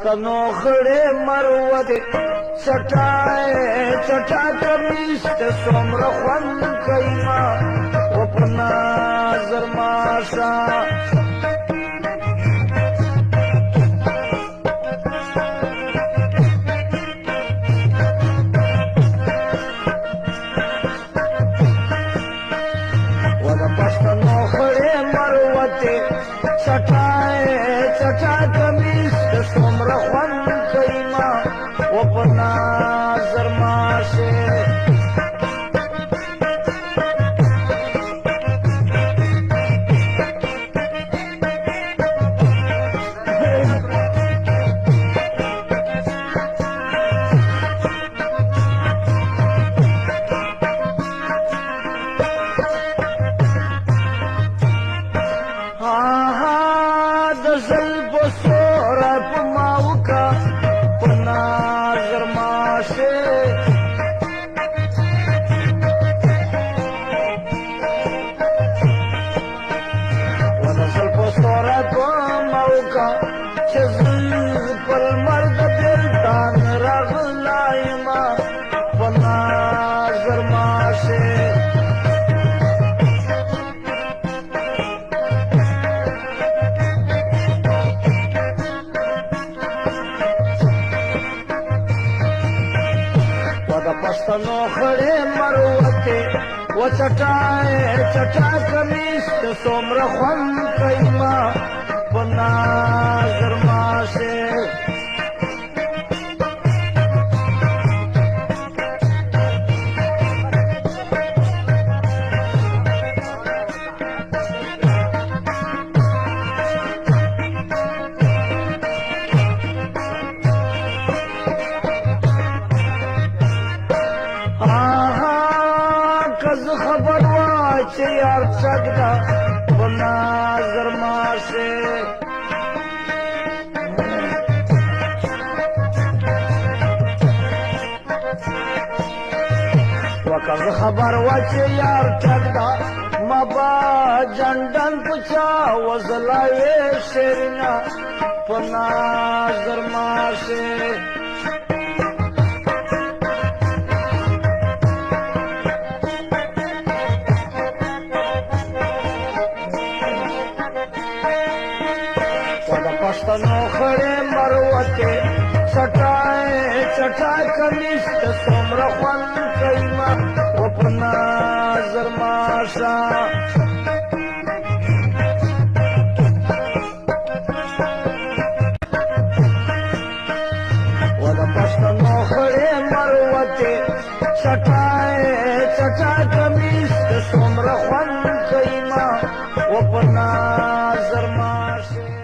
پښتنو خړې مروت چټای چټا کمیس ته څومره خوند کوي ما او په نظر ماشه پښتنو خړې مروت چټای چټا کمیس ته څومره خوند کوي ما او په نظر ماشه پښتنو خړې مروت و چټای چټا کمیس ته څومره خوند کوي ما په نظر ماشه خبر وا چې یار څګدا په نظر ماشه وکړه خبر وا چې یار څګدا ما با جندن پچا وزلای شیرنا په نظر ماشه پښتنو خړې مروت چټای چټا کمیس ته څومره خوند کوي ما او په نظر ماشه و د پښتنو خړې مروت چټای چټا کمیس ته څومره خوند کوي ما او په نظر ماشه